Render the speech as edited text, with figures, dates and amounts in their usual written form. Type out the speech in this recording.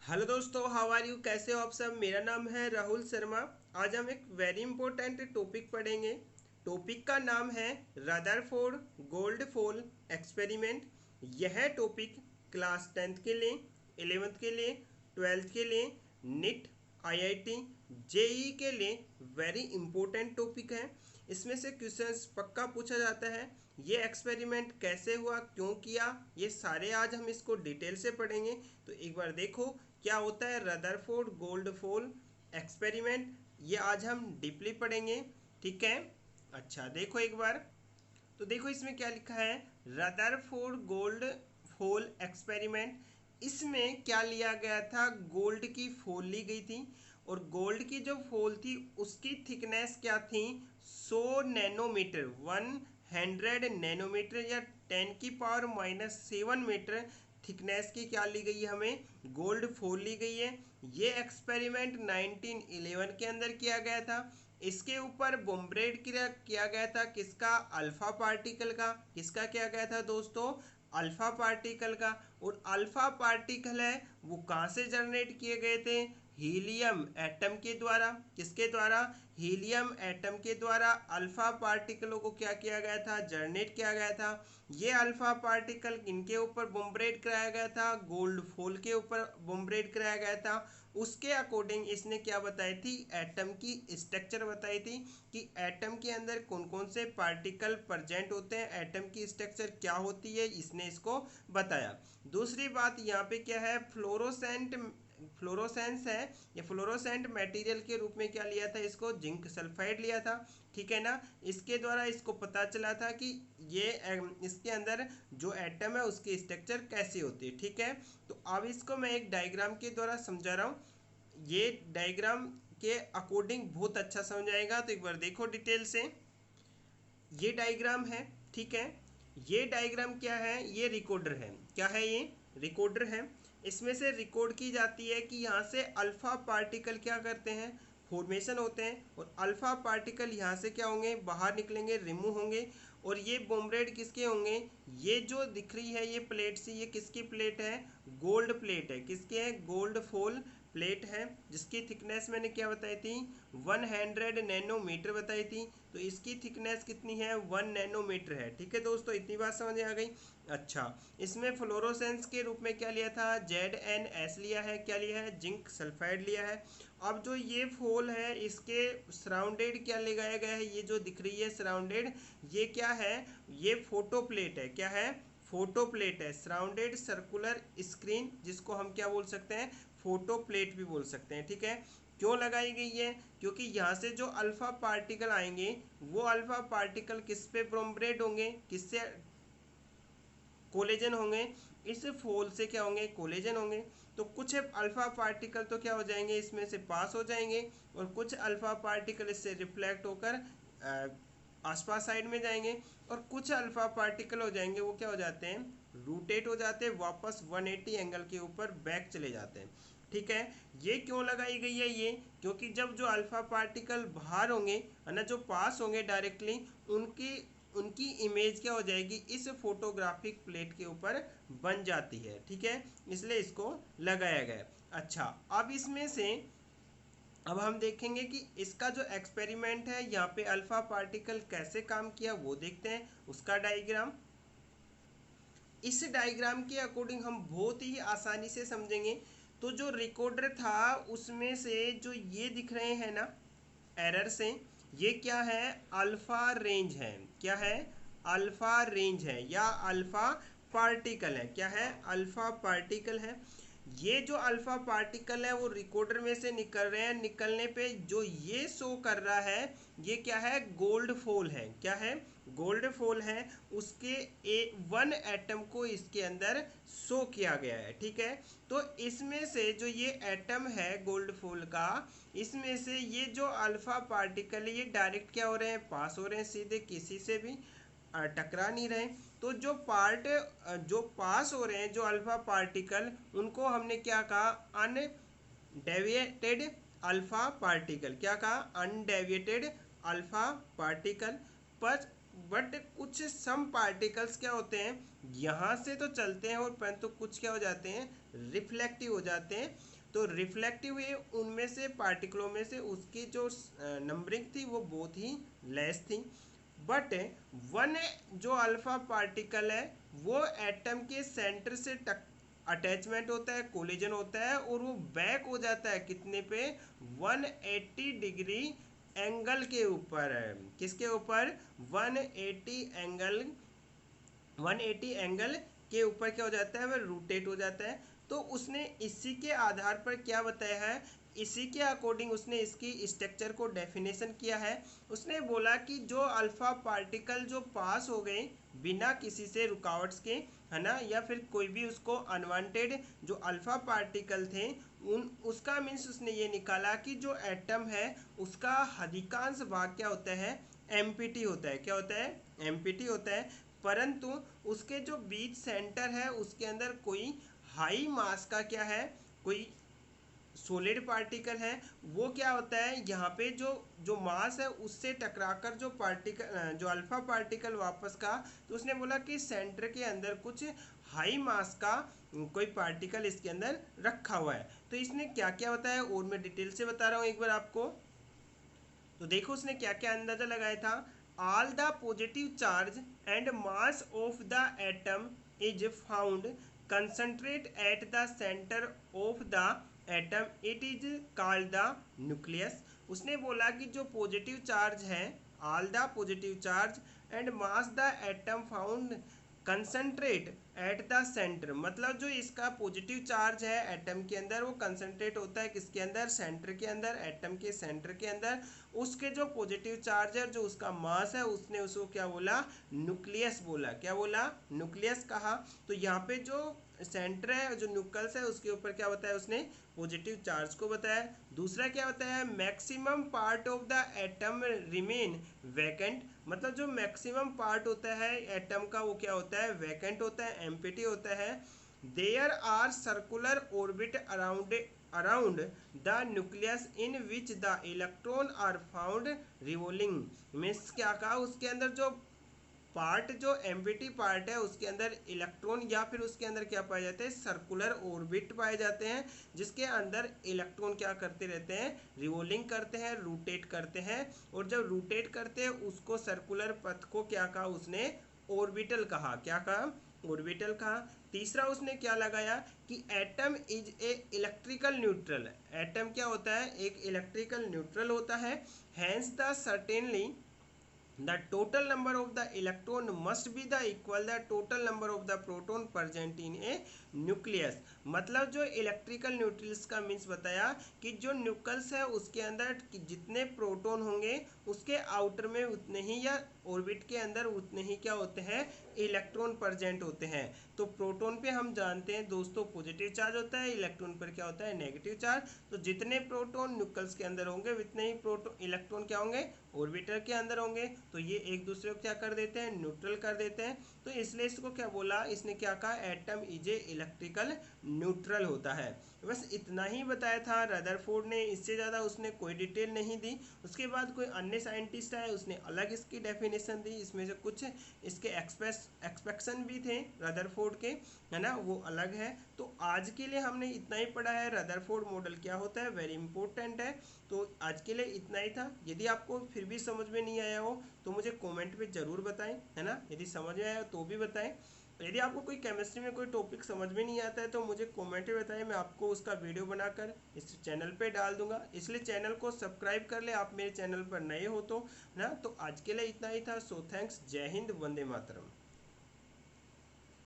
Hello दोस्तों, how are you? कैसे हो आप सब? मेरा नाम है राहुल शर्मा। आज हम एक वेरी इंपॉर्टेंट टॉपिक पढ़ेंगे। टॉपिक का नाम है रदरफोर्ड गोल्डफोल एक्सपेरिमेंट। यह टॉपिक क्लास 10th के लिए, 11th के लिए, 12th के लिए, नीट, आईआईटी, जेई के लिए वेरी इंपॉर्टेंट टॉपिक है। इसमें से क्वेश्चंस पक्का पूछा जाता है। ये एक्सपेरिमेंट कैसे हुआ, क्यों किया, ये सारे आज हम इसको डिटेल से पढ़ेंगे। तो एक बार देखो क्या होता है रदरफोर्ड गोल्डफोल एक्सपेरिमेंट। ये आज हम डीपली पढ़ेंगे, ठीक है। अच्छा देखो एक बार, तो देखो इसमें क्या लिखा है, रदरफोर्ड गोल्ड फोल एक्सपेरिमेंट। इसमें क्या लिया गया था, गोल्ड की फोल ली गई थी और गोल्ड की जो फोल थी उसकी थिकनेस क्या थी, 100 नैनोमीटर, 100 नैनोमीटर या 10⁻⁻7 मीटर थिकनेस की क्या ली गई है, हमें गोल्ड फोल ली गई है। ये एक्सपेरिमेंट 1911 के अंदर किया गया था। इसके ऊपर बॉम्ब्रेड किया गया था किसका, अल्फा पार्टिकल का। किसका किया गया था दोस्तों, अल्फा पार्टिकल का। और अल्फा पार्टिकल है वो कहाँ से जनरेट किए गए थे, हीलियम एटम के द्वारा। किसके द्वारा, हीलियम एटम के द्वारा अल्फा पार्टिकलों को क्या किया गया था, जनरेट किया गया था। ये अल्फा पार्टिकल इनके ऊपर बॉम्ब्रेड कराया गया था, गोल्ड फोल के ऊपर बॉम्ब्रेड कराया गया था। उसके अकॉर्डिंग इसने क्या बताई थी, एटम की स्ट्रक्चर बताई थी कि एटम के अंदर कौन कौन से पार्टिकल प्रेजेंट होते हैं, एटम की स्ट्रक्चर क्या होती है, इसने इसको बताया। दूसरी बात यहाँ पे क्या है, फ्लोरोसेंस है। ये फ्लोरोसेंट मटेरियल के रूप में क्या लिया था, इसको जिंक सल्फाइड लिया था, ठीक है ना। इसके द्वारा इसको पता चला था कि ये इसके अंदर जो एटम है उसकी स्ट्रक्चर कैसी होती है, ठीक है। तो अब इसको मैं एक डायग्राम के द्वारा समझा रहा हूँ। ये डायग्राम के अकॉर्डिंग बहुत अच्छा समझ आएगा। तो एक बार देखो डिटेल से, ये डायग्राम है, ठीक है। ये डायग्राम क्या है, ये रिकॉर्डर है। क्या है ये, रिकॉर्डर है। इसमें से रिकॉर्ड की जाती है कि यहाँ से अल्फा पार्टिकल क्या करते हैं, फॉर्मेशन होते हैं। और अल्फा पार्टिकल यहाँ से क्या होंगे, बाहर निकलेंगे, रिमूव होंगे। और ये बॉम्ब्रेड किसके होंगे, ये जो दिख रही है ये प्लेट सी, ये किसकी प्लेट है, गोल्ड प्लेट है। किसकी है, गोल्ड फोल प्लेट है, जिसकी थिकनेस मैंने क्या बताई थी, 100 नैनोमीटर बताई थी। तो इसकी थिकनेस कितनी है, 1 नैनोमीटर है, ठीक है दोस्तों। इतनी बात समझ आ गई। अच्छा, इसमें फ्लोरोसेंस के रूप में क्या लिया था, ZnS लिया है। क्या लिया है, जिंक सल्फाइड लिया है। अब जो ये फोल है इसके सराउंडेड क्या लगाया गया है, ये जो दिख रही है सराउंडेड, ये क्या है, ये फोटो प्लेट है। क्या है, फोटो प्लेट है, सराउंडेड सर्कुलर स्क्रीन, जिसको हम क्या बोल सकते हैं, फोटो प्लेट भी बोल सकते हैं, ठीक है। क्यों लगाई गई है, क्योंकि यहाँ से जो अल्फा पार्टिकल आएंगे वो अल्फा पार्टिकल किस पे बॉम्ब्रेड होंगे, किससे, कोलेजन होंगे। इस फोल से क्या होंगे, कोलेजन होंगे। तो कुछ अल्फा पार्टिकल तो क्या हो जाएंगे, इसमें से पास हो जाएंगे। और कुछ अल्फा पार्टिकल इससे रिफ्लेक्ट होकर आसपास साइड में जाएंगे। और कुछ अल्फा पार्टिकल हो जाएंगे, वो क्या हो जाते हैं, रोटेट हो जाते हैं, वापस 180 एंगल के ऊपर बैक चले जाते हैं, ठीक है। ये क्यों लगाई गई है ये, क्योंकि जब जो अल्फा पार्टिकल बाहर होंगे है ना, जो पास होंगे डायरेक्टली, उनकी उनकी इमेज क्या हो जाएगी, इस फोटोग्राफिक प्लेट के ऊपर बन जाती है, ठीक है। इसलिए इसको लगाया गया। अच्छा, अब इसमें से अब हम देखेंगे कि इसका जो एक्सपेरिमेंट है यहाँ पे अल्फा पार्टिकल कैसे काम किया वो देखते हैं, उसका डायग्राम। इस डायग्राम के अकॉर्डिंग हम बहुत ही आसानी से समझेंगे। तो जो रिकॉर्डर था उसमें से जो ये दिख रहे हैं ना एरर से, ये क्या है, अल्फा रेंज है। क्या है, अल्फा रेंज है या अल्फा पार्टिकल है। क्या है, अल्फा पार्टिकल है। ये जो अल्फा पार्टिकल है वो रिकॉर्डर में से निकल रहे हैं, निकलने पे जो ये शो कर रहा है ये क्या है, गोल्ड फोल है। क्या है, गोल्ड फोल है। उसके वन एटम को इसके अंदर शो किया गया है, ठीक है। तो इसमें से जो ये एटम है गोल्ड फोल का, इसमें से ये जो अल्फा पार्टिकल है ये डायरेक्ट क्या हो रहे हैं, पास हो रहे हैं, सीधे किसी से भी टकरा नहीं रहे। तो जो पास हो रहे हैं जो अल्फा पार्टिकल, उनको हमने क्या कहा, अनडेविएटेड अल्फा पार्टिकल। क्या कहा, अनडेविएटेड अल्फा पार्टिकल। पर बट कुछ सम पार्टिकल्स क्या होते हैं, यहाँ से तो चलते हैं और परंतु कुछ क्या हो जाते हैं, रिफ्लेक्टिव हो जाते हैं। तो रिफ्लेक्टिव वेव उनमें से पार्टिकलों में से उसकी जो नंबरिंग थी वो बहुत ही लेस थी। बट वन जो अल्फा पार्टिकल है वो एटम के सेंटर से अटैचमेंट होता है, कोलिजन होता है और वो बैक हो जाता है कितने पे, 180 डिग्री एंगल के ऊपर। किसके ऊपर, 180 एंगल, 180 एंगल के ऊपर क्या हो जाता है, वह रोटेट हो जाता है। तो उसने इसी के आधार पर क्या बताया है, इसी के अकॉर्डिंग उसने इसकी स्ट्रक्चर को डेफिनेशन किया है। उसने बोला कि जो अल्फा पार्टिकल जो पास हो गए बिना किसी से रुकावट्स के, है ना, या फिर कोई भी उसको अनवांटेड जो अल्फा पार्टिकल थे उन उसका मीन्स उसने ये निकाला कि जो एटम है उसका अधिकांश भाग क्या होता है, एम्प्टी होता है। क्या होता है, एम्प्टी होता है। परंतु उसके जो बीच सेंटर है उसके अंदर कोई हाई मास का क्या है, कोई सॉलिड पार्टिकल है। वो क्या होता है, यहाँ पे जो जो मास है उससे टकराकर जो पार्टिकल जो अल्फा पार्टिकल वापस का, तो उसने बोला कि सेंटर के अंदर कुछ हाई मास का कोई पार्टिकल इसके अंदर रखा हुआ है। तो इसने क्या क्या बताया और मैं डिटेल से बता रहा हूँ एक बार आपको। तो देखो उसने क्या क्या अंदाजा लगाया था। All the positive charge and mass of the atom is found concentrate at the centre of the atom, it is called the nucleus. उसने बोला कि जो पॉजिटिव चार्ज है, all the positive charge and mass the atom found concentrate at the centre, मतलब जो इसका positive charge है atom के अंदर वो कंसंट्रेट होता है किसके अंदर, सेंटर के अंदर, एटम के सेंटर के अंदर। उसके जो पॉजिटिव चार्ज है जो उसका मास है उसने उसको क्या बोला, न्यूक्लियस बोला। क्या बोला, न्यूक्लियस कहा। तो यहाँ पे जो सेंटर है जो न्यूक्लियस है उसके ऊपर क्या बताया उसने, पॉजिटिव चार्ज को बताया। दूसरा क्या बताया, maximum part of the atom remain vacant, मतलब जो मैक्सिमम पार्ट होता है एटम का वो क्या होता है, वैकेंट होता है, एम्प्टी होता है। There are circular orbit around the nucleus in which the electron are found revolving. Means क्या कहा, उसके अंदर जो पार्ट जो एम्प्टी पार्ट है उसके अंदर इलेक्ट्रॉन या फिर उसके अंदर क्या पाए जाते हैं, सर्कुलर ऑर्बिट पाए जाते हैं, जिसके अंदर इलेक्ट्रॉन क्या करते रहते हैं, रिवॉल्विंग करते हैं, रोटेट करते हैं। और जब रोटेट करते हैं उसको सर्कुलर पथ को क्या कहा उसने, ऑर्बिटल कहा। क्या कहा, ऑर्बिटल कहा। तीसरा उसने क्या लगाया कि atom is a electrical neutral. Atom क्या होता है, एक इलेक्ट्रिकल न्यूट्रल होता है। Hence the certainly the total number of the electron must be the equal the total number of the proton present in a nucleus। मतलब जो electrical neutrals का means बताया कि जो न्यूक्लियस है उसके अंदर जितने प्रोटॉन होंगे उसके आउटर में उतने ही, या ऑर्बिट के अंदर उतने ही क्या होते हैं, इलेक्ट्रॉन प्रेजेंट होते हैं। तो प्रोटॉन पे हम जानते हैं दोस्तों पॉजिटिव चार्ज होता है, इलेक्ट्रॉन पर क्या होता है, नेगेटिव चार्ज। तो जितने प्रोटॉन न्यूक्लियस के अंदर होंगे उतने ही प्रोटॉन इलेक्ट्रॉन क्या होंगे, ऑर्बिटर के अंदर होंगे। तो ये एक दूसरे को क्या कर देते हैं, न्यूट्रल कर देते हैं। तो इसलिए इसको क्या बोला, इसने क्या कहा, atom is a electrical neutral होता है। बस इतना ही बताया था रदरफोर्ड ने, इससे ज़्यादा उसने कोई डिटेल नहीं दी। उसके बाद कोई अन्य साइंटिस्ट आए उसने अलग इसकी डेफिनेशन दी, इसमें से कुछ इसके एक्सपेक्शन भी थे रदरफोर्ड के, है ना, वो अलग है। तो आज के लिए हमने इतना ही पढ़ा है, रदरफोर्ड मॉडल क्या होता है, वेरी इंपॉर्टेंट है। तो आज के लिए इतना ही था। यदि आपको फिर भी समझ में नहीं आया हो तो मुझे कमेंट में ज़रूर बताएं, है ना, यदि समझ में आया तो भी बताएं। यदि आपको कोई केमिस्ट्री में कोई टॉपिक समझ में नहीं आता है तो मुझे कमेंट में बताएं, मैं आपको उसका वीडियो बनाकर इस चैनल पे डाल दूंगा। इसलिए चैनल को सब्सक्राइब कर ले, आप मेरे चैनल पर नए हो तो ना। तो आज के लिए इतना ही था। सो थैंक्स, जय हिंद, वंदे मातरम।